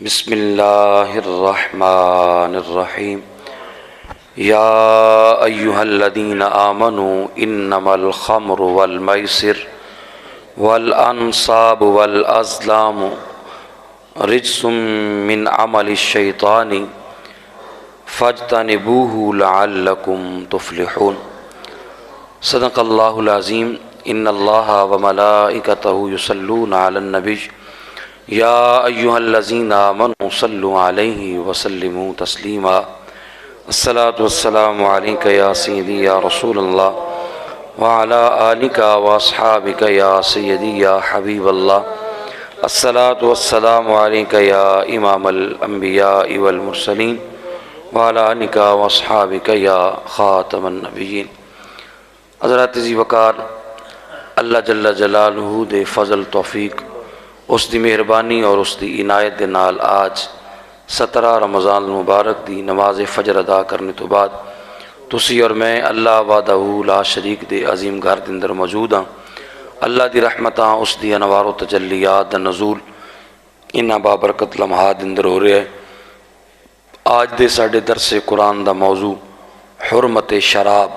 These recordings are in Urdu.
بسم اللہ الرحمن الرحیم یا ایہا الذین آمنوا انما الخمر والمیسر والانصاب والازلام رجس من عمل الشیطان فاجتنبوه لعلکم تفلحون۔ صدق اللہ العظیم۔ ان اللہ وملائکتہ یصلون علی النبی یا ایہا الذین آمنوا صلوا علیہ وسلموا تسلیما۔ الصلاۃ والسلام علیک یا سیدی یا رسول اللہ وعلی آلک واصحابک یا سیدی یا حبیب اللہ۔ الصلاۃ والسلام علیک یا امام الانبیاء والمرسلین وعلی آلک واصحابک یا خاتم النبیین۔ حضرات ذی وقار، اللہ جل جلالہ دے فضل توفیق، اس دی مہربانی اور اس دی عنایت دے نال آج 17 رمضان المبارک دی نماز فجر ادا کرنے تو بعد تسی اور میں اللہ وحدہ لا شریک دے عظیم گھر دے اندر موجود ہاں۔ اللہ دی رحمتاں، اس دی انوار و تجلیات دا نزول انہاں بابرکت لمحات دے اندر ہو رہے ہیں۔ آج دے ساڈے درس قرآن دا موضوع حرمت شراب،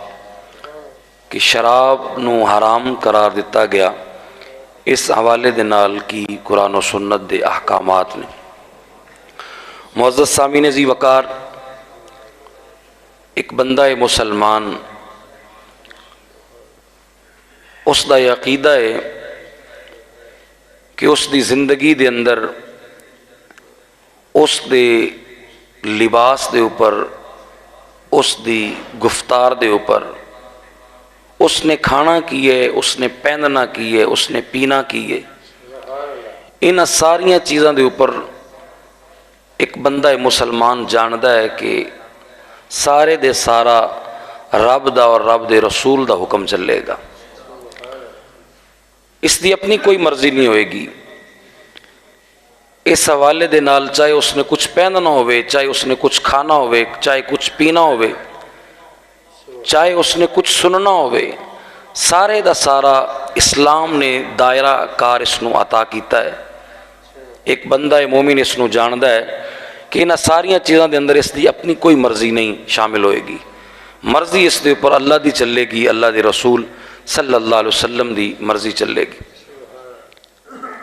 کہ شراب نو حرام قرار دیتا گیا، اس حوالے دے نال کی قرآن و سنت دے احکامات نے۔ معزز سامعین ذی وقار، ایک بندہ مسلمان اس دا یہ عقیدہ ہے کہ اس دی زندگی دے اندر اس دے لباس دے اوپر، اس دی گفتار دے اوپر، اس نے کھانا کی ہے، اس نے پہننا کی ہے، اس نے پینا کی ہے، ان ساریاں چیزاں دے اوپر ایک بندہ مسلمان جاندہ ہے کہ سارے دے سارا رب دا اور رب دے رسول دا حکم چلے گا۔ اس دی اپنی کوئی مرضی نہیں ہوئے گی۔ اس حوالے دے نال چاہے اس نے کچھ پہننا ہوئے، چاہے اس نے کچھ کھانا ہوئے، چاہے کچھ پینا ہوئے، چاہے اس نے کچھ سننا ہوئے، سارے دا سارا اسلام نے دائرہ کار اس نو عطا کیتا ہے۔ ایک بندہ مومن اس نو جاندہ ہے کہ انہاں ساریاں چیزاں دے اندر اس دی اپنی کوئی مرضی نہیں شامل ہوئے گی۔ مرضی اس دے اوپر اللہ دی چلے گی، اللہ دے رسول صلی اللہ علیہ وسلم دی مرضی چلے گی۔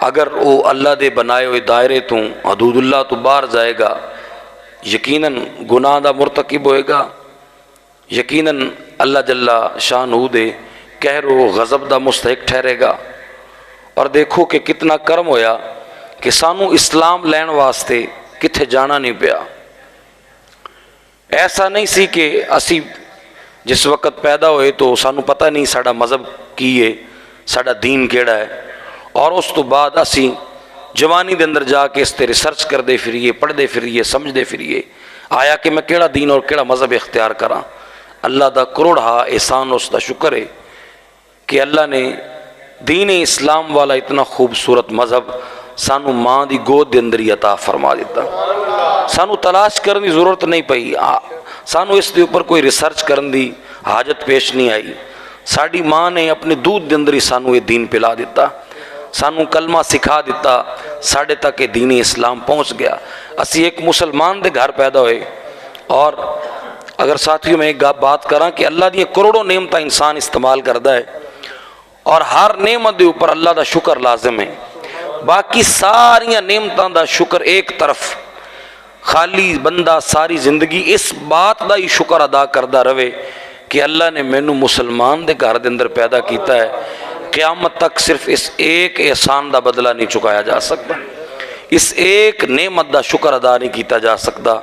اگر وہ اللہ دے بنائے ہوئے دائرے تو حدود اللہ تو باہر جائے گا، یقیناً گناہ دا مرتکب ہوئے گا، یقیناً اللہ جل شانہ دے قہر و غضب دا مستحق ٹھہرے گا۔ اور دیکھو کہ کتنا کرم ہویا کہ سانو اسلام لین واسطے کتھے جانا نہیں پیا۔ ایسا نہیں سی کہ اسی جس وقت پیدا ہوئے تو سانو پتہ نہیں ساڑا مذہب کی ہے، ساڑا دین کیڑا ہے، اور اس تو بعد اسی جوانی دے اندر جا کے اس تے ریسرچ کر دے پھریے، پڑھ دے پھریے، سمجھ دے پھریے آیا کہ میں کیڑا دین اور کیڑا مذہب اختیار کراں۔ اللہ دا کروڑا احسان، اس دا شکر ہے کہ اللہ نے دین اسلام والا اتنا خوبصورت مذہب سانو ماں دی گود دے اندر ہی عطا فرما دیتا۔ سانو تلاش کرنے دی ضرورت نہیں پئی، سانو اس دے اوپر کوئی ریسرچ کرنے دی حاجت پیش نہیں آئی۔ ساڑی ماں نے اپنے دودھ دے اندر ہی سانو یہ دین پلا دیتا، سانو کلمہ سکھا دیتا، ساڑے تک یہ دین اسلام پہنچ گیا۔ اسی ایک مسلمان دے گھر پیدا ہوئے، اور اگر ساتھیوں میں ایک بات کراں کہ اللہ دی کروڑوں نعمتاں انسان استعمال کردا ہے، اور ہر نعمت دے اوپر اللہ دا شکر لازم ہے۔ باقی ساریاں نعمتاں دا شکر ایک طرف، خالی بندہ ساری زندگی اس بات دا ہی شکر ادا کردہ رہے کہ اللہ نے مینوں مسلمان دے گھر دے اندر پیدا کیتا ہے۔ قیامت تک صرف اس ایک احسان دا بدلہ نہیں چکایا جا سکتا، اس ایک نعمت دا شکر ادا نہیں کیتا جا سکتا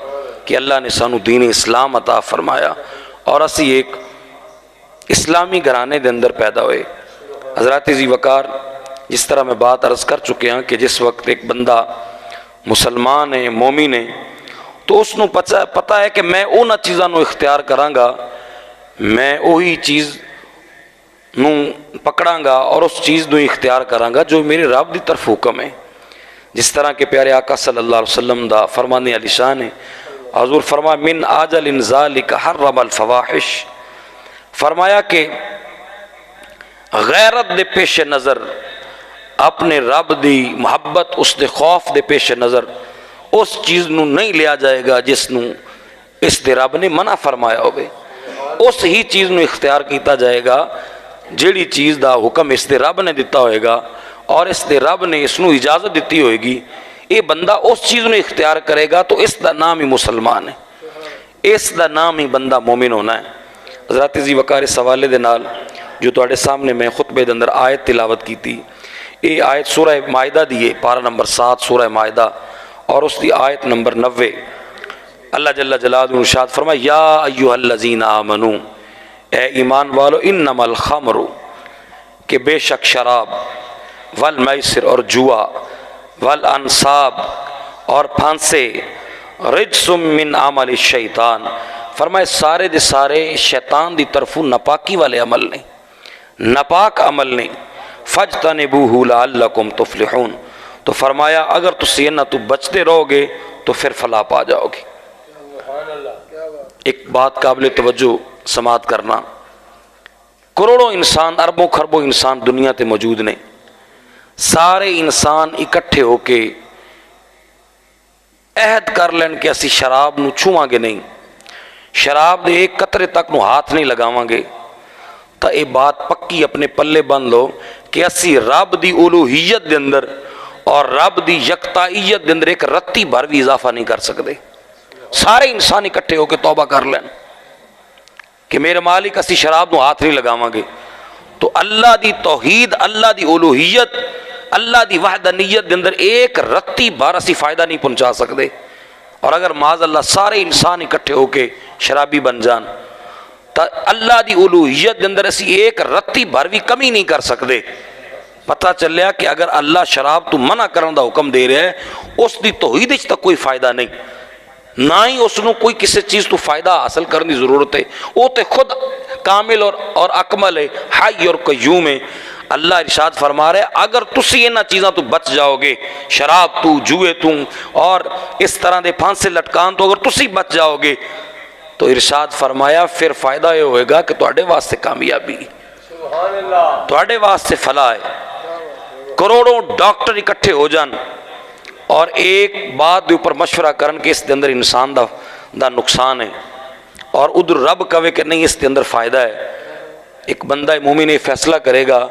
کہ اللہ نے سانو دین اسلام عطا فرمایا اور اسی ایک اسلامی گھرانے دے اندر پیدا ہوئے۔ حضرات ذی وقار، جس طرح میں بات عرض کر چکے ہیں کہ جس وقت ایک بندہ مسلمان ہے، مومن ہے، تو اس نو پتہ ہے کہ میں اونا چیزاں نو اختیار کراں گا، میں وہی چیز نو پکڑاں گا اور اس چیز نو اختیار کراں گا جو میرے رب دی طرف حکم ہے۔ جس طرح کہ پیارے آقا صلی اللہ علیہ وسلم دا فرمانے علی شان ہے، حضور فرمایا من آجل ذالک حرم الفواحش، فرمایا کہ غیرت دے پیش نظر، اپنے رب دی محبت، اس دے خوف دے پیش نظر اس چیز نو نہیں لیا جائے گا جس نو اس دے رب نے منع فرمایا ہوئے، اس ہی چیز نو اختیار کیتا جائے گا جیڑی چیز دا حکم اس دے رب نے دیتا ہوئے گا اور اس دے رب نے اس نو اجازت دیتی ہوئے گی، یہ بندہ اس چیز نو اختیار کرے گا تو اس دا نام ہی مسلمان ہے، اس دا نام ہی بندہ مومن ہونا ہے۔ حضرات عزیز وقار اس حوالے دے نال جو تواڈے سامنے میں خطبے دے اندر آیت تلاوت کی تھی، یہ آیت سورہ مائدہ دی ہے، پارہ نمبر 7 سورہ مائدہ اور اس دی آیت نمبر 90۔ اللہ جل جلالہ ارشاد فرمایا یا ایھا الذین آمنو، اے ایمان والو، انما الخمر، کہ بے شک شراب، والمیسر اور جوا، والانصاب اور پھانسے، رجس من عمل الشیطان، فرمائے سارے دے سارے شیطان دی طرفوں نپاکی والے عمل نہیں، نپاک عمل نہیں، فاجتنبوہ لعلکم تفلحون، تو فرمایا اگر تسی انہاں تو بچتے رہو گے تو پھر فلاح پا جاؤ گے۔ ایک بات قابل توجہ سماعت کرنا، کروڑوں انسان، اربوں خربوں انسان دنیا تے موجود نہیں، سارے انسان اکٹھے ہو کے عہد کر لین کہ اسی شراب نو چھواں گے نہیں، شراب دے ایک قطرے تک نو ہاتھ نہیں لگاواں گے، تا یہ بات پکی اپنے پلے بند لو کہ اسی رب دی الوہیت دے اندر اور رب دی یکتائیت دے اندر ایک رتی بھر بھی اضافہ نہیں کر سکتے۔ سارے انسان اکٹھے ہو کے توبہ کر لین کہ میرے مالک اسی شراب نو ہاتھ نہیں لگاواں گے، تو اللہ دی توحید، اللہ دی الوہیت، اللہ دی وحدانیت دے اندر ایک رتی بھر اسی فائدہ نہیں پہنچا سکتے۔ اور اگر معاذ اللہ سارے انسان اکٹھے ہو کے شرابی بن جان تو اللہ دی الوہیت دے اندر اسی ایک رتی بھر بھی کمی نہیں کر سکتے۔ پتہ چلیا کہ اگر اللہ شراب تو منع کرن دا حکم دے رہا ہے، اس دی توحید وچ تک کوئی فائدہ نہیں، نہ ہی اس نو کوئی کسی چیز تو فائدہ حاصل کرنے کی ضرورت ہے، وہ تو خود کامل اور اکمل ہے، حی اور قیوم ہے۔ اللہ ارشاد فرما رہے اگر تسی انہاں چیزاں تو بچ جاؤ گے، شراب تو، جوئے تو اور اس طرح دے پھانسے لٹکان تو اگر تسی بچ جاؤ گے تو ارشاد فرمایا پھر فائدہ یہ ہوئے گا کہ تواڈے واسطے کامیابی، تواڈے واسطے فلاح ہے۔ کروڑوں ڈاکٹر اکٹھے ہو جان اور ایک بات دے اوپر مشورہ کرن کہ اس دے اندر انسان دا نقصان ہے، اور ادھر رب کہے کہ نہیں اس دے اندر فائدہ ہے، ایک بندہ مومن فیصلہ کرے گا،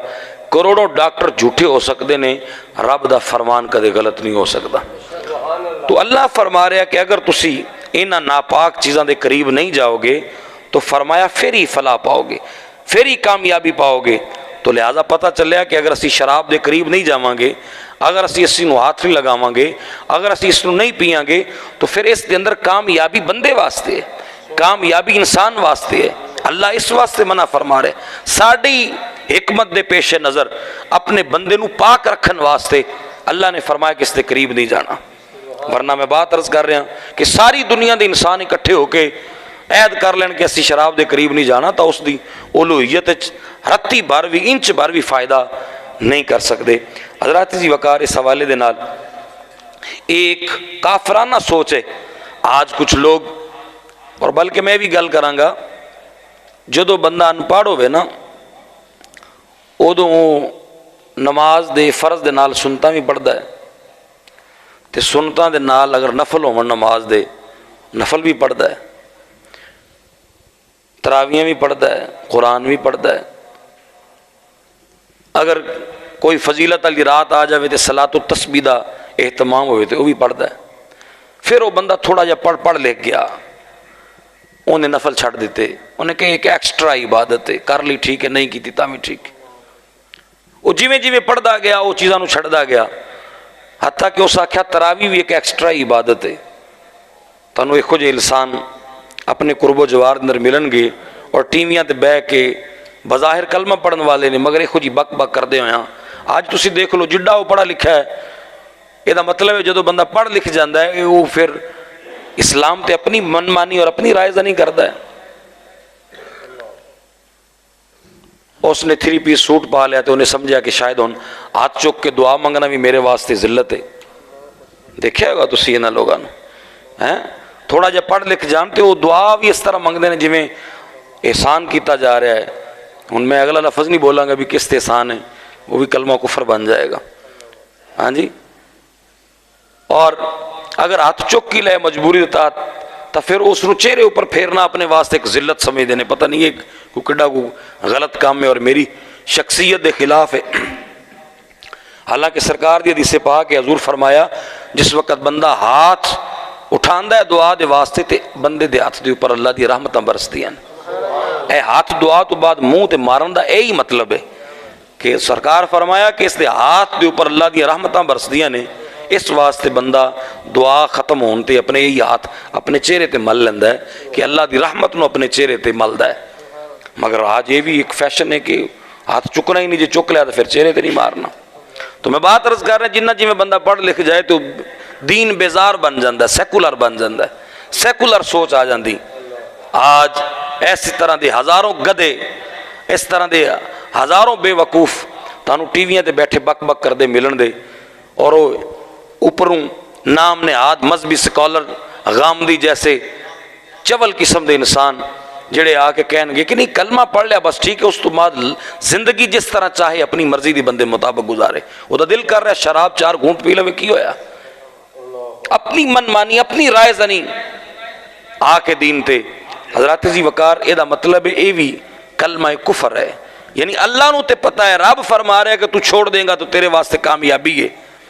کروڑوں ڈاکٹر جھوٹے ہو سکتے ہیں، رب دا فرمان کدے غلط نہیں ہو سکتا۔ تو اللہ فرما رہا کہ اگر تسی انہاں ناپاک چیزاں دے قریب نہیں جاؤ گے تو فرمایا پھر ہی فلاح پاؤ گے، پھر ہی کامیابی پاؤ گے۔ تو لہٰذا پتہ چلیا کہ اگر اسی شراب دے قریب نہیں جاواں گے، اگر اسی نو ہاتھ نہیں لگاواں گے، اگر اسی اس نو نہیں پیاں گے تو پھر اس دے اندر کامیابی بندے واسطے ہے، کامیابی انسان واسطے ہے۔ اللہ اس واسطے منع فرما رہے ساڑی حکمت دے پیش نظر اپنے بندے نو پاک رکھن واسطے اللہ نے فرمایا کہ اس دے قریب نہیں جانا۔ ورنہ میں بات عرض کر رہا ہوں کہ ساری دنیا دے انسان اکٹھے ہو کے عہد کر لین کہ اسی شراب دے قریب نہیں جانا، تو اس دی الوہیت رتی بھر بھی، انچ بھر بھی فائدہ نہیں کر سکتے۔ حضرات جی وقار اس حوالے دے نال ایک کافرانہ سوچ ہے آج کچھ لوگ، اور بلکہ میں بھی گل کراں گا، جدو بندہ انپڑھ ہوئے نا ادو نماز دے فرض دے نال سنتا بھی پڑھتا ہے، تے سنتاں دے نال اگر نفل ہون نماز دے نفل بھی پڑھتا ہے، تراویاں بھی پڑھتا ہے، قرآن بھی پڑھتا ہے، اگر کوئی فضیلت علی رات آ جاوے تے صلاۃ التسبیح دا اہتمام ہوئے تے وہ بھی پڑھتا ہے۔ پھر وہ بندہ تھوڑا جا پڑھ لے گیا، انہیں نفل چھڑ دیتے، انہیں کہ ایک ایکسٹرا عبادت ہے، کر لی ٹھیک ہے، نہیں کی تا بھی ٹھیک ہے۔ وہ جیویں پڑھدا گیا وہ چیزاں نو چھڑدا گیا، حتیٰ کہ اس آکھیا تراویح بھی ایک ایکسٹرا عبادت ہے۔ تانوں ایک جے انسان اپنے قرب و جوار اندر ملن گے اور ٹیویاں تے بہ کے بظاہر کلمہ پڑھن والے نے مگر ایک جی بک بک کردے ہوئے ہیں۔ آج تسی دیکھ لو جڈا وہ پڑھا لکھا ہے، یہ دا مطلب ہے جدو بندہ پڑھ لکھ جاندہ ہے وہ پھر اسلام تے اپنی من مانی اور اپنی رائے نہیں کرتا ہے۔ اس نے 3 پیس سوٹ پا لیا تو انہیں سمجھا کہ شاید ان ہاتھ چک کے دعا منگنا بھی میرے واسطے ذلت ہے۔ دیکھیا ہوگا تسی انہاں لوگاں نو تھوڑا جا پڑھ لکھ جانتے وہ دعا بھی اس طرح منگتے ہیں جویں احسان کیتا جا رہا ہے۔ ان میں اگلا لفظ نہیں بولاں گا بھی کس تے احسان ہے، وہ بھی کلمہ کفر بن جائے گا۔ ہاں جی، اور اگر ہاتھ چک کی لے مجبوری دیتا تو پھر اس نو چہرے اوپر پھیرنا اپنے واسطے ایک ذلت سمجھ دینے، پتہ نہیں ہے کوئی کڈا کو غلط کام ہے اور میری شخصیت دے خلاف ہے۔ حالانکہ سرکار دی حدیث پاک ہے، حضور فرمایا جس وقت بندہ ہاتھ اٹھاندا ہے دعا دے واسطے تے بندے دے ہاتھ دے اوپر اللہ دی رحمتاں برسدیاں۔ اے ہاتھ دعا تو بعد منہ تے مارن دا یہی مطلب ہے کہ سرکار فرمایا کہ اس دے ہاتھ دے اوپر اللہ دی رحمتاں برسدیاں نے، اس واسطے بندہ دعا ختم ہون تے اپنے یہی ہاتھ اپنے چہرے تے مل لیندا ہے کہ اللہ دی رحمت نو اپنے چہرے تے ملدا ہے۔ مگر آج یہ بھی ایک فیشن ہے کہ ہاتھ چکنا ہی نہیں، جے چک لیا تو پھر چہرے تے نہیں مارنا۔ تو میں بات عرض کر رہا جنہ جی میں بندہ پڑھ لکھ جائے تو دین بیزار بن جاندہ ہے، سیکولر بن جاندہ ہے، سیکولر سوچ آ جاندی۔ آج ایسی طرح دے ہزاروں گدے، اس طرح دے ہزاروں بے وقوف تانوں ٹی ویاں تے بیٹھے بک بک کر دے ملن دے، اور وہ اوپروں نام نہاد مذہبی سکولر غامدی جیسے چول قسم دے انسان جڑے آ کے کہن گے کہ نہیں کلمہ پڑھ لیا بس ٹھیک ہے، اس تو بعد زندگی جس طرح چاہے اپنی مرضی دی بندے مطابق گزارے۔ وہ تو دل کر رہا ہے شراب 4 گھونٹ پی لے کی ہویا، اپنی من مانی اپنی رائے زنی آ کے دین تے۔ حضرات جی وقار اے دا مطلب ہے اے بھی کلمہ کفر ہے، یعنی اللہ نو تے پتہ ہے، رب فرما رہا ہے کہ تو چھوڑ دیں گا تو تیرے واسطے کامیابی ہے،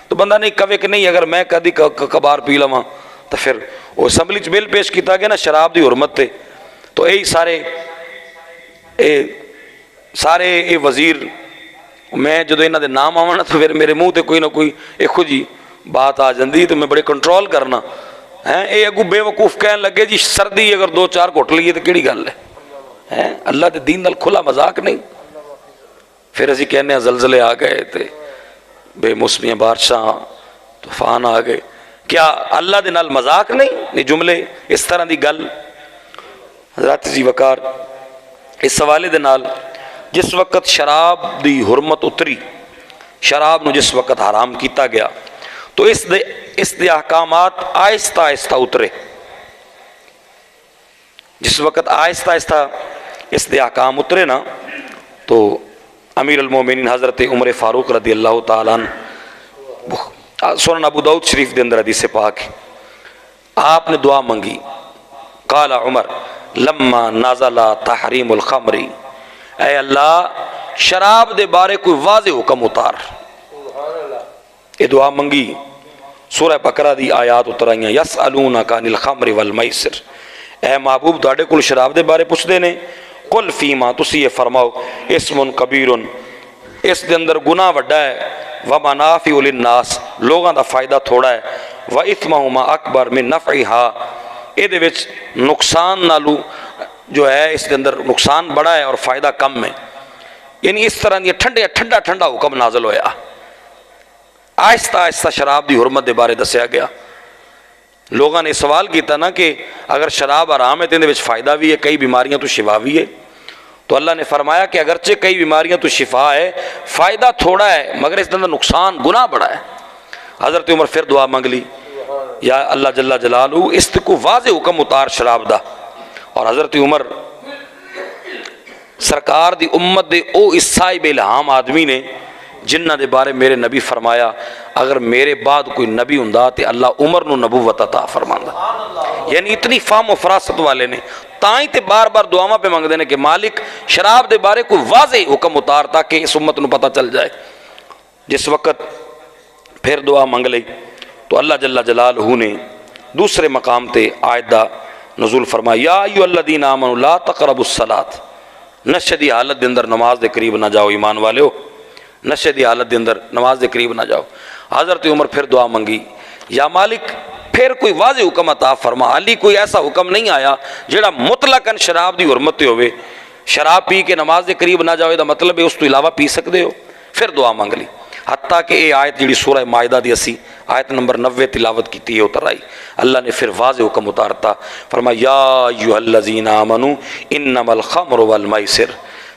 تو بندہ نہیں کہے کہ نہیں اگر میں کدی کبار پی لواں تو پھر وہ اسمبلی چ بل پیش کیتا گیا نا شراب دی حرمت تے، تو یہی سارے وزیر میں جدو انہاں دے نام آونا تو پھر میرے منہ تے کوئی نہ کوئی ایک جی بات آ جاندی، تو میں بڑے کنٹرول کرنا ہیں۔ اے اگو بے وقوف کہن لگے جی سردی اگر 2-4 گھٹ لیے تو کیڑی گل ہے، اللہ دے دین نال کھلا مذاق نہیں۔ پھر اسی کہنے ہیں زلزلے آ گئے تے بے موسمیاں بارشاں طوفان آ گئے، کیا اللہ دے نال مذاق نہیں؟ یہ جملے اس طرح دی گل۔ حضرات جی وقار اس حوالے دے نال جس وقت شراب دی حرمت اتری، شراب نو جس وقت حرام کیتا گیا تو اس دے احکامات آہستہ آہستہ اترے۔ جس وقت آہستہ آہستہ اس دے احکام اترے نا تو امیر المومنین حضرت عمر فاروق رضی اللہ تعالیٰ عنہ، سنن ابو داؤد شریف دے اندر حدیث پاک، آپ نے دعا منگی، قال عمر لما نازل تحریم الخمر، اے اللہ شراب دے بارے کوئی واضح حکم اتار۔ یہ دعا منگی، سورہ بقرہ دی آیات اترائیاں، یسألونک عن الخمر والمیسر، اے محبوب تواڈے کول شراب دے بارے پوچھ دے نے، قل فیما تسی یہ فرماؤ، اسم کبیر، اس دے اندر گناہ وڈا ہے، ومنافع للناس لوگاں دا فائدہ تھوڑا ہے، وإثمہما اکبر من نفعہا، اے دے وچ نقصان نالو جو ہے اس دے اندر نقصان بڑا ہے اور فائدہ کم ہے۔ یعنی اس طرح یہ ٹھنڈا ٹھنڈا حکم نازل ہویا، آہستہ آہستہ شراب دی حرمت دے بارے دسیا گیا۔ لوگاں نے سوال کیتا نا کہ اگر شراب حرام ہے تو اندے وچ فائدہ بھی ہے، کئی بیماریاں تو شفا بھی ہے، تو اللہ نے فرمایا کہ اگرچہ کئی بیماریاں تو شفا ہے، فائدہ تھوڑا ہے مگر اس دے اندر نقصان گناہ بڑا ہے۔ حضرت عمر پھر دعا منگ لی، یا اللہ جل جلالہ اس کو واضح حکم اتار شراب دا۔ اور حضرت عمر سرکار دی امت دے او اس صاحب الہام آدمی نے جنہ دے بارے میرے نبی فرمایا اگر میرے بعد کوئی نبی ہوندا تے اللہ عمر نو نبوت عطا فرماندا، یعنی اتنی فہم و فراست والے نے، تائیں تے بار بار دعاواں پہ منگدے نے کہ مالک شراب دے بارے کوئی واضح حکم اتار تاکہ اس امت نو پتہ چل جائے۔ جس وقت پھر دعا منگ لئی تو اللہ جل جلالہ نے دوسرے مقام تے آیت دا نزول فرمایا، یا ایھا الذین آمنوا لا تقربوا الصلاۃ، نشے دی حالت دے اندر نماز دے قریب نہ جاؤ، ایمان والےو نشے دی حالت دے اندر نماز دے قریب نہ جاؤ۔ حضرت عمر پھر دعا منگی، یا مالک پھر کوئی واضح حکم عطا فرما، علی کوئی ایسا حکم نہیں آیا جڑا مطلقاً شراب دی حرمت تے ہوئے، شراب پی کے نماز دے قریب نہ جاؤ دا مطلب ہے اس تو علاوہ پی سکتے ہو۔ پھر دعا منگ لی، حتیٰ کہ یہ آیت جڑی سورہ مائدہ دی اسی آیت نمبر 90 تلاوت کی ہے اتر آئی، اللہ نے پھر واضح حکم اتارتا، فرمایا یا ایھا الذین آمنوا انما الخمر والمیسر،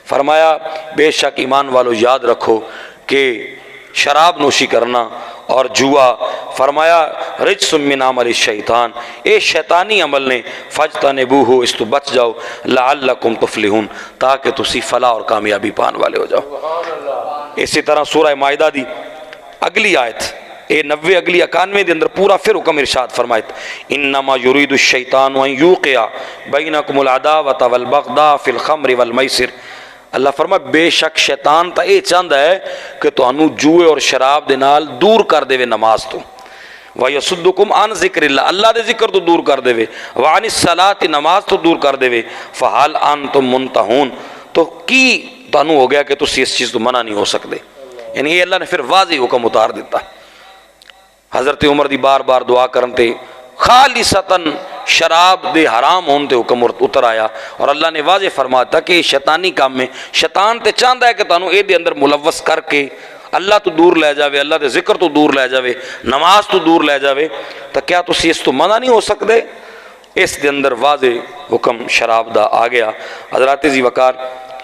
فرمایا بے شک ایمان والو یاد رکھو کہ شراب نوشی کرنا اور جوا، فرمایا رجس من عمل الشیطان، اے شیطانی عمل نے، فاجتنبوہ اس تو بچ جاؤ، لعلکم تفلحون تاکہ تسی فلاح اور کامیابی پان والے ہو جاؤ۔ اسی طرح سورہ مائدہ دی اگلی آیت اے 90 اگلی 91 دے اندر پورا پھر حکم ارشاد فرمائے انما یرید الشیطان ان یوقع بینکم العداوۃ والبغضاء فی الخمر والمیسر. اللہ فرمائے بے شک شیطان تا یہ چاہتا ہے کہ تانوں جوئے اور شراب دے نال دور کر دے نماز تو. وَيَصُدُّكُمْ عَنْ ذِكْرِ اللَّهِ اللہ دے ذکر تو دور کر دے وَعَنِ الصَّلَاةِ نماز تو دور کر دے فَهَلْ أَنْتُمْ مُنْتَهُونَ تو کی تانوں ہو گیا کہ تسی اس چیز تو منع نہیں ہو سکتے. یعنی یہ اللہ نے پھر واضح حکم اتار دیتا. حضرت عمر دی بار بار دعا کرنتے خالصتاً شراب دے حرام ہون تے حکم اتر آیا اور اللہ نے واضح فرماتا کہ شیطانی کام میں شیطان تے چاہتا ہے کہ تانوں اے دے اندر ملوث کر کے اللہ تو دور لے جاوے, اللہ دے ذکر تو دور لے جاوے, نماز تو دور لے جاوے. تو کیا تسی اس تو منع نہیں ہو سکتے؟ اس دے اندر واضح حکم شراب دا آ گیا. حضرات ذی وقار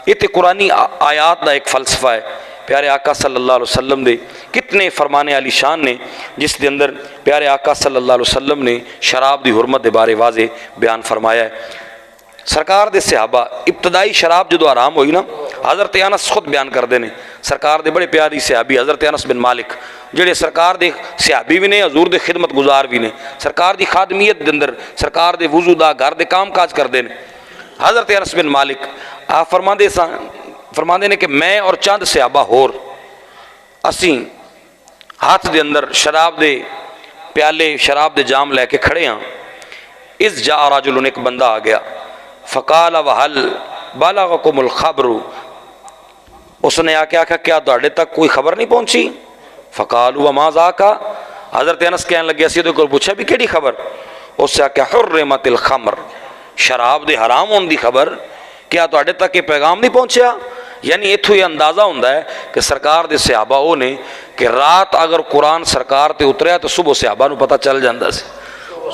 یہ تے قرآنی آیات دا ایک فلسفہ ہے. پیارے آقا صلی اللہ علیہ وسلم دے کتنے فرمانے علی شان نے جس دے اندر پیارے آقا صلی اللہ علیہ وسلم نے شراب دی حرمت دے بارے واضح بیان فرمایا ہے. سرکار دے صحابہ ابتدائی شراب جدو حرام ہوئی نا, حضرت انس خود بیان کر دینے سرکار دے بڑے پیاری صحابی حضرت انس بن مالک جڑے سرکار دے صحابی بھی نے, حضور دے خدمت گزار بھی نے, سرکار دی خادمیت دے اندر سرکار دے وضو دا گھر دے کام کاج کر دینے. حضرت انس بن مالک آپ فرماندے نے کہ میں اور چند صحابہ ہور اسی ہاتھ دے اندر شراب دے پیالے شراب دے جام لے کے کھڑے ہاں. اس جاء رجل ایک بندہ آ گیا فقال وحل بلغکم الخبر اس نے آ کے آکھا کیا تہاڈے تک کوئی خبر نہیں پہنچی؟ فقالوا وما ذاک حضرت انس کہنے لگے اسی تو پوچھا بھی کیڑی خبر؟ اس سے آکھا حرمت الخمر شراب دے حرام ہون دی خبر کیا تہاڈے تک یہ پیغام نہیں پہنچیا؟ یعنی اتھو یہ اندازہ ہوندہ ہے کہ سرکار دے صحابہ وہ نے کہ رات اگر قرآن سرکار تے اتریا تو صبح صحابہ نو پتہ چل جاندہ سے,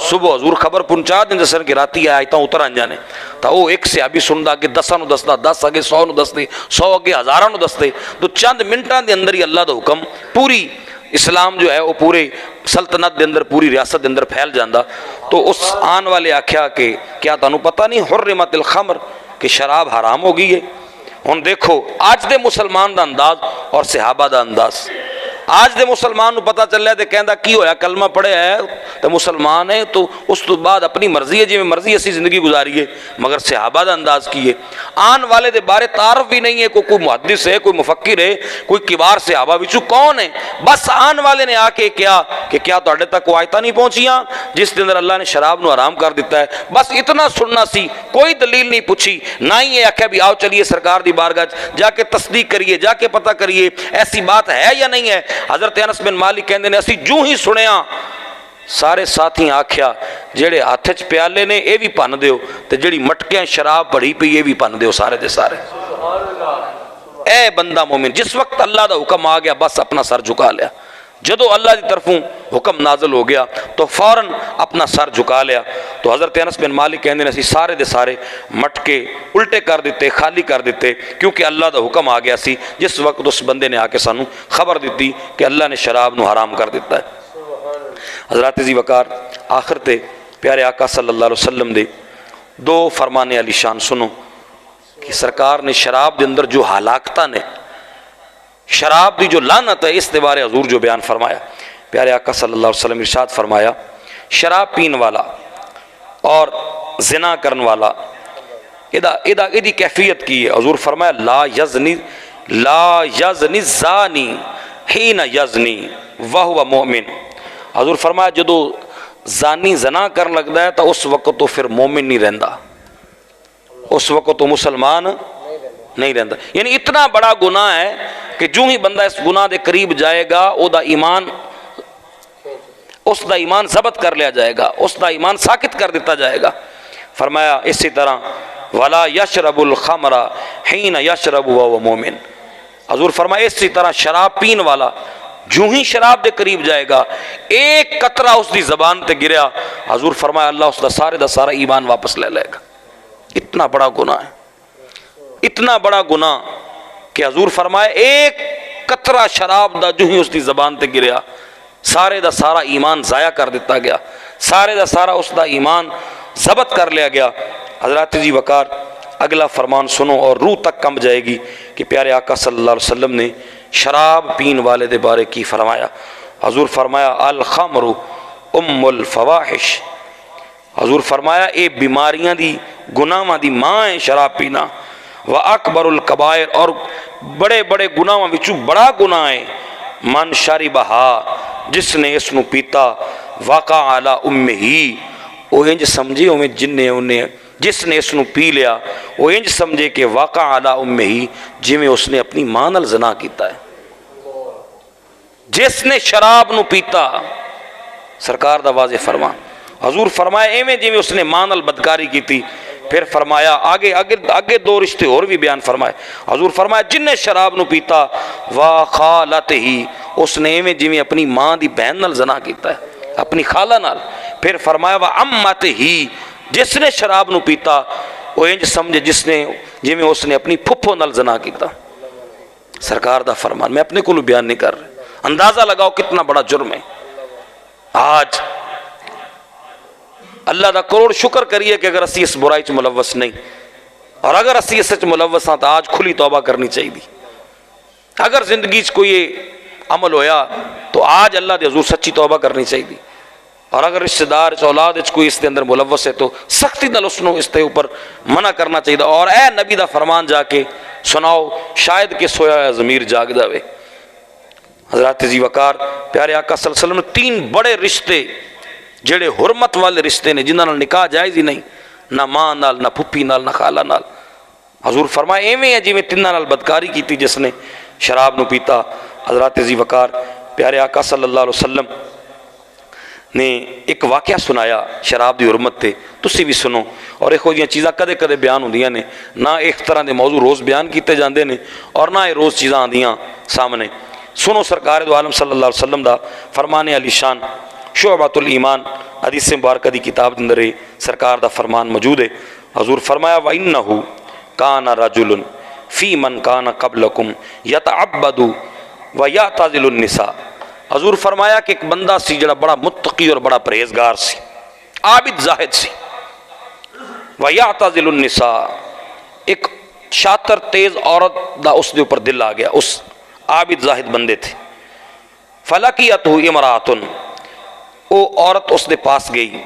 صبح حضور خبر پہنچا دیں جسر کہ راتی آیتاں اتر آن جانے تا وہ ایک صحابی سندا کہ 10 نو دسدا 10 اگے 100 نو دستے 100 اگے 1000 نو دستے تو چند منٹاں دے اندر ہی اللہ دا حکم پوری اسلام جو ہے وہ پورے سلطنت دے اندر پوری ریاست دے اندر پھیل جاندہ. تو اس آن والے آکھیا کہ کیا تانوں پتہ نہیں حرمت الخمر کہ شراب حرام ہو گئی ہے. ہن دیکھو آج دے مسلمان دا انداز اور صحابہ دا انداز. آج دے مسلمان نو پتہ چل رہا ہے تے کہندا کی ہویا کلمہ پڑھے ہے تو مسلمان ہے تو اس تو بعد اپنی مرضی ہے جی میں مرضی اسی زندگی گزاریے. مگر صحابہ دا انداز کی ہے آن والے دے بارے تعارف بھی نہیں ہے, کوئی محدث ہے کوئی مفکر ہے کوئی کبار صحابہ وچوں کون ہے, بس آن والے نے آ کے کیا کہ کیا تہاڈے تک وہ آیتاں نہیں پہنچیاں جس دے اندر اللہ نے شراب نو حرام کر دیتا ہے. بس اتنا سننا سی, کوئی دلیل نہیں پوچھی, نہ ہی یہ آکھیا بھی آؤ چلیے سرکار دی بارگاہ جا کے تصدیق کریے جا کے پتہ کریے ایسی بات ہے یا نہیں ہے. حضرت انس بن مالک کہندے نے اسی جو ہی سنیا سارے ساتھی آکھیا جڑے ہاتھ چ پیالے نے اے بھی پن دیو تے جڑی مٹکیاں شراب بڑی پئی اے بھی پن دیو سارے دے سارے. اے بندہ مومن جس وقت اللہ دا حکم آ گیا بس اپنا سر جھکا لیا. جدو اللہ دی طرفوں حکم نازل ہو گیا تو فوراً اپنا سر جھکا لیا. تو حضرت انس بن مالک کہندے نے اسی سارے دے سارے مٹکے الٹے کر دیتے خالی کر دیتے کیونکہ اللہ دا حکم آ گیا سی جس وقت اس بندے نے آ کے سانو خبر دیتی کہ اللہ نے شراب نو حرام کر دیتا ہے. حضرات ذی وقار آخر تے پیارے آقا صلی اللہ علیہ وسلم دے دو فرمانے علی شان سنو کہ سرکار نے شراب دے اندر جو ہلاکتاں نے شراب دی جو لعنت ہے اس دے بارے حضور جو بیان فرمایا پیارے آقا صلی اللہ علیہ وسلم ارشاد فرمایا شراب پین والا اور زنا کرن والا ادی کیفیت کی ہے. حضور فرمایا لا یزنی الزانی حین یزنی وہو مؤمن. حضور فرمایا جدو زانی زنا کرن لگتا ہے تو اس وقت تو پھر مومن نہیں رہندا, اس وقت تو مسلمان نہیں رہندا. یعنی اتنا بڑا گناہ ہے کہ جو ہی بندہ اس گناہ دے قریب جائے گا او دا ایمان اس دا ایمان ضبط کر لیا جائے گا, اس دا ایمان ساکت کر دیتا جائے گا. فرمایا اسی طرح ولا یشرب الخمر حین یشرب وهو مؤمن. حضور فرمایا اسی طرح شراب پین والا جو ہی شراب دے قریب جائے گا ایک قطرہ اس دی زبان تے گریا حضور فرمایا اللہ اس دا سارا ایمان واپس لے لے گا. اتنا بڑا گناہ ہے, اتنا بڑا گناہ کہ حضور فرمایا ایک قطرہ شراب دا جو ہی اس دی زبان تے گریا سارے دا سارا ایمان ضائع کر دیتا گیا, سارے دا سارا اس دا ایمان ضبط کر لیا گیا. حضرات ذی وقار اگلا فرمان سنو اور روح تک کم جائے گی کہ پیارے آقا صلی اللہ علیہ وسلم نے شراب پین والے دے بارے کی فرمایا. حضور فرمایا الخمر ام الفواحش، حضور فرمایا اے بیماریاں دی گناہاں دی ماں ہے شراب پینا، وَأَكْبَرُ الْكَبَائِرِ اور بڑے بڑے گناہاں وچوں بڑا گناہ ہے، من شربہا جس نے اس نو پیتا، وقع علی امہ وہ انج سمجھے اویں جننے انہیں جس نے اس نو پی لیا وہ انج سمجھے کہ وقع علی امہ جویں اس نے اپنی ماں نال زنا کیتا ہے۔ جس نے شراب نو پیتا، سرکار دا واضح فرمان، حضور فرمایا ایویں جویں اس نے ماں نال بدکاری کیتی۔ پھر فرمایا آگے دو رشتے اور بھی بیان فرمائے، حضور فرمایا جن نے شراب نو پیتا وخالتہ اس نے ایویں جویں اپنی ماں دی بہن نال زنا کیتا ہے، اپنی خالہ نال۔ پھر فرمایا وعمتہ جس نے شراب نو پیتا وہ انج سمجھے جس نے جویں اس نے اپنی پھپھو نال زنا کیتا۔ سرکار دا فرمان میں اپنے کو بیان نہیں کر رہا، اندازہ لگاؤ کتنا بڑا جرم ہے۔ آج اللہ دا کروڑ شکر کریے کہ اگر اسی اس برائی چ ملوث نہیں، اور اگر اسی اس چ ملوث ہاں تو آج کھلی توبہ کرنی چاہیے۔ اگر زندگی چ کوئی عمل ہویا تو آج اللہ دے حضور سچی توبہ کرنی چاہیے، اور اگر رشتہ دار اولاد کوئی اس دے اندر ملوث ہے تو سختی نال اس نو اس تے اوپر منع کرنا چاہیے، اور اے نبی دا فرمان جا کے سناؤ شاید کہ سویا ہوا ضمیر جاگ جاوے۔ حضرات ذی وقار پیارے آقا صلی اللہ علیہ وسلم نے تین بڑے رشتے جڑے حرمت والے رشتے نے جنہاں نال نکاح جائز ہی نہیں، نہ ماں نال، نہ پھپھی نال، نہ خالہ نال، حضور فرمائے ایویں ہے جویں تنہاں نال بدکاری کیتی جس نے شراب نو پیتا۔ حضرات ذی وقار پیارے آقا صلی اللہ علیہ وسلم نے ایک واقعہ سنایا شراب دی حرمت تے، تسی بھی سنو، اور ایک جیاں چیزاں کدے کدے بیان ہوندیاں نے، نہ ایک طرح دے موضوع روز بیان کیتے جاندے نے اور نہ روز چیزاں آندیاں سامنے۔ سنو سرکار دو عالم صلی اللہ علیہ وسلم دا فرمان علی شان شعبۃ الایمان حدیث مبارکہ دی کتاب دے اندر سرکار دا فرمان موجود ہے۔ حضور فرمایا وَإِنَّهُ كَانَ رَجُلٌ فِي مَنْ كَانَ قَبْلَكُمْ يَتَعَبَّدُ وَيَعْتَزِلُ النِّسَاءَ، حضور فرمایا کہ ایک بندہ سی جڑا بڑا متقی اور بڑا پرہیزگار سی، عابد زاہد سی، وَيَعْتَزِلُ النِّسَاءَ ایک شاطر تیز عورت دا اس دے اوپر دل آ گیا، اس عابد زاہد بندے تھے۔ فَلَقِيَتْهُ امْرَأَةٌ وہ عورت اس دے پاس گئی،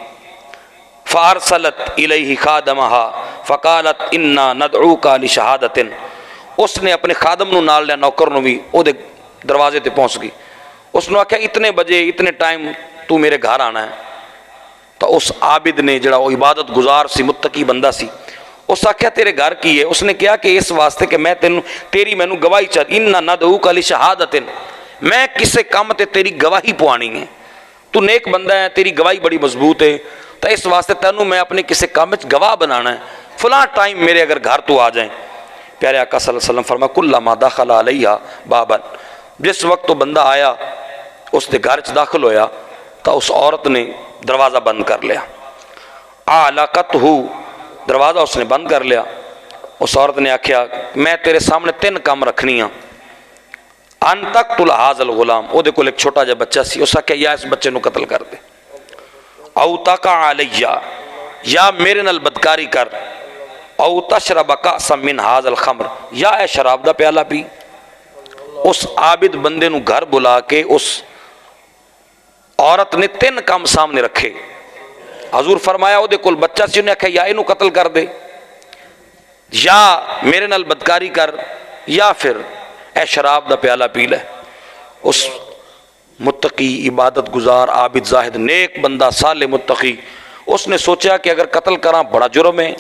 فارسلت الیہ خادمہا فقالت انا ندعوکا لشہادت، اس نے اپنے خادم نو نال لیا، نوکر نو بھی او دے دروازے تے پہنچ گئی، اس نے کہا اتنے بجے اتنے ٹائم تو میرے گھر آنا ہے۔ تو اس عابد نے جڑا وہ عبادت گزار سی متقی بندہ سی، اس آخیا تیرے گھر کی ہے؟ اس نے کہا کہ اس واسطے کہ میں تیری مینوں گواہی چاہتی، انا ندعوکا لشہادت، میں کسے کام تے تیری گواہی پوانی ہے، تو نیک بندہ ہے، تیری گواہی بڑی مضبوط ہے، تو اس واسطے تینوں میں اپنے کسی کام وچ گواہ بنانا ہے، فلاں ٹائم میرے اگر گھر تو آ جائیں۔ پیارے آقا صلی اللہ علیہ وسلم فرمایا کلما دخل علیہ بابا، جس وقت تو بندہ آیا اس دے گھر چ داخل ہویا تو اس عورت نے دروازہ بند کر لیا، علقتہ دروازہ اس نے بند کر لیا۔ اس عورت نے آکھیا میں تیرے سامنے تین کام رکھنی ہاں، ان تقتل ھذا الغلام، او دے کول ایک چھوٹا جا بچہ سی، اس آکھیا یا اس بچے نو قتل کر دے، او تقع علیہ یا میرے نال بدکاری کر، او تشرب کأسا من ھذا الخمر یا اے شراب دا پیالہ پی۔ اس عابد بندے نو گھر بلا کے اس عورت نے تین کام سامنے رکھے۔ حضور فرمایا او دے کول بچہ سی، انہیں آکھیا یا اینو قتل کر دے، یا میرے نال بدکاری کر، یا پھر اے شراب دا پیالہ پی لے۔ اس متقی عبادت گزار عابد زاہد نیک بندہ صالح متقی اس نے سوچا کہ اگر قتل کراں بڑا جرم ہے،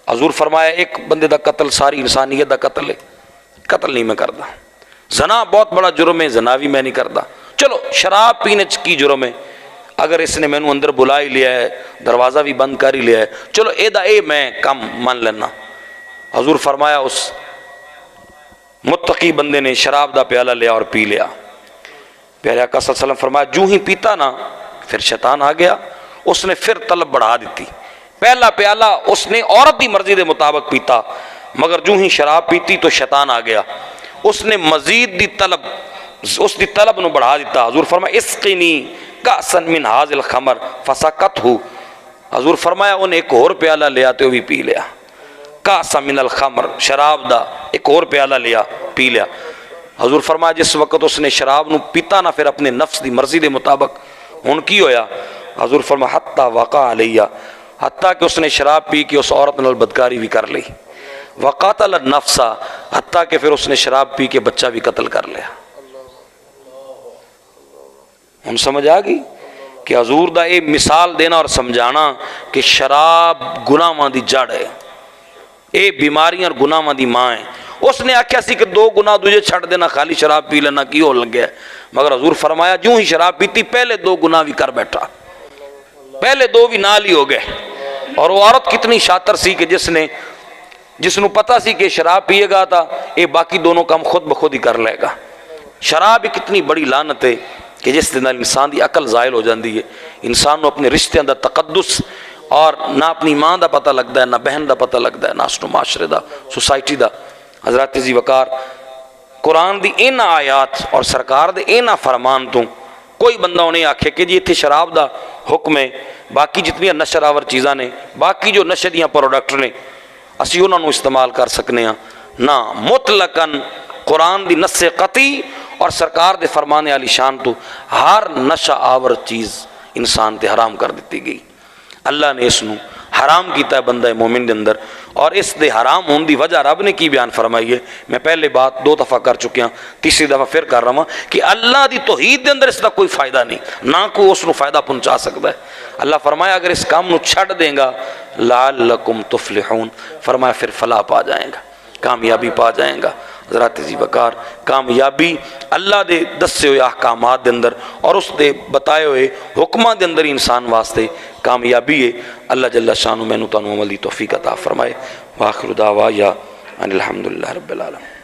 حضور فرمایا ایک بندے دا قتل ساری انسانیت دا قتل ہے، قتل نہیں میں کردا، زنا بہت بڑا جرم ہے، زنا بھی میں نہیں کردا، چلو شراب پینے کی جرم ہے، اگر اس نے مینوں اندر بلا ہی لیا ہے، دروازہ بھی بند کر ہی لیا ہے، چلو اے میں کم مان لینا۔ حضور فرمایا اس متقی بندے نے شراب دا پیالہ لیا اور پی لیا۔ پیارے آقا صلی اللہ علیہ وسلم فرمایا جو ہی پیتا نا پھر شیطان آ گیا، اس نے پھر طلب بڑھا دیتی، پہلا پیالہ اس نے عورت دی مرضی دے مطابق پیتا، مگر جو ہی شراب پیتی تو شیطان آ گیا، اس نے مزید دی طلب اس دی طلب نو بڑھا دیتا۔ حضور فرمایا اسقنی کأسا من ھذا الخمر فسقتہ، حضور فرمایا انہیں ایک اور پیالہ لیا تو وہ بھی پی لیا، کأسا من الخمر شراب دا ایک اور پیالہ لیا پی لیا۔ حضور فرمایا جس وقت اس نے شراب نو پیتا نہ پھر اپنے نفس دی مرضی دے مطابق ہن کی ہویا؟ حضور فرمایا حتی وقع علیہ، حتیٰ کہ اس نے شراب پی کے اس عورت نال بدکاری بھی کر لی، وقاتل النفس، حتیٰ کہ پھر اس نے شراب پی کے بچہ بھی قتل کر لیا۔ ہن سمجھ آ گئی کہ حضور دا اے مثال دینا اور سمجھانا کہ شراب گناہاں دی جڑ ہے، اے بیماریاں اور گناہاں دی ماں ہے۔ اس نے آکھیا سی کہ 2 گناہ دجے چھڑ دینا، خالی شراب پی لینا کی ہو لگیا ہے، مگر حضور فرمایا جو ہی شراب پیتی پہلے 2 گناہ بھی کر بیٹھا، پہلے 2 بھی نال ہی ہو گئے۔ اور وہ عورت کتنی شاطر سی کہ جس نو پتہ سی کہ شراب پیے گا تھا اے باقی دونوں کام خود بخود ہی کر لے گا۔ شراب ایک اتنی بڑی لعنت ہے کہ جس دے نال انسان دی عقل زائل ہو جاندی ہے، انسان نو اپنے رشتے دا تقدس اور نہ اپنی ماں دا پتہ لگتا ہے، نہ بہن دا پتہ لگتا ہے، نہ اس معاشرے دا، سوسائٹی دا۔ حضرات ذی وقار قرآن دی اینا آیات اور سرکار دے اینا فرمان تو کوئی بندہ انہیں آکھے کہ جی اتنے شراب دا حکم ہے، باقی جتنی نشر آور چیزاں نے، باقی جو نشے دیاں پروڈکٹ نے اسی انہوں نے استعمال کر سکنے ہیں، نہ مطلقاً قرآن دی نص قطعی اور سرکار دے فرمانے علی شان تو ہر نشہ آور چیز انسان تے حرام کر دیتی گئی۔ اللہ نے اس نو حرام کیتا ہے بندہ مومن دے اندر، اور اس دے حرام ہون دی وجہ رب نے کی بیان فرمائی ہے، میں پہلے بات 2 دفعہ کر چکیا، تیسری دفعہ پھر کر رہا ہوں کہ اللہ دی توحید دے اندر اس دا کوئی فائدہ نہیں، نہ کوئی اس نو فائدہ پہنچا سکتا ہے۔ اللہ فرمایا اگر اس کام نو چھڑ دیں گا لعلکم تفلحون، فرمایا پھر فلاح پا جائیں گا، کامیابی پا جائیں گا۔ حضرات ذی وقار کامیابی اللہ دے دسے ہوئے احکامات دے اندر اور اس دے بتائے ہوئے حکمہ دے اندر انسان واسطے کامیابی ہے۔ اللہ جل شانہ مینوں تانوں عمل دی توفیق عطا فرمائے۔ وآخر دعوایا ان الحمدللہ رب العالمین۔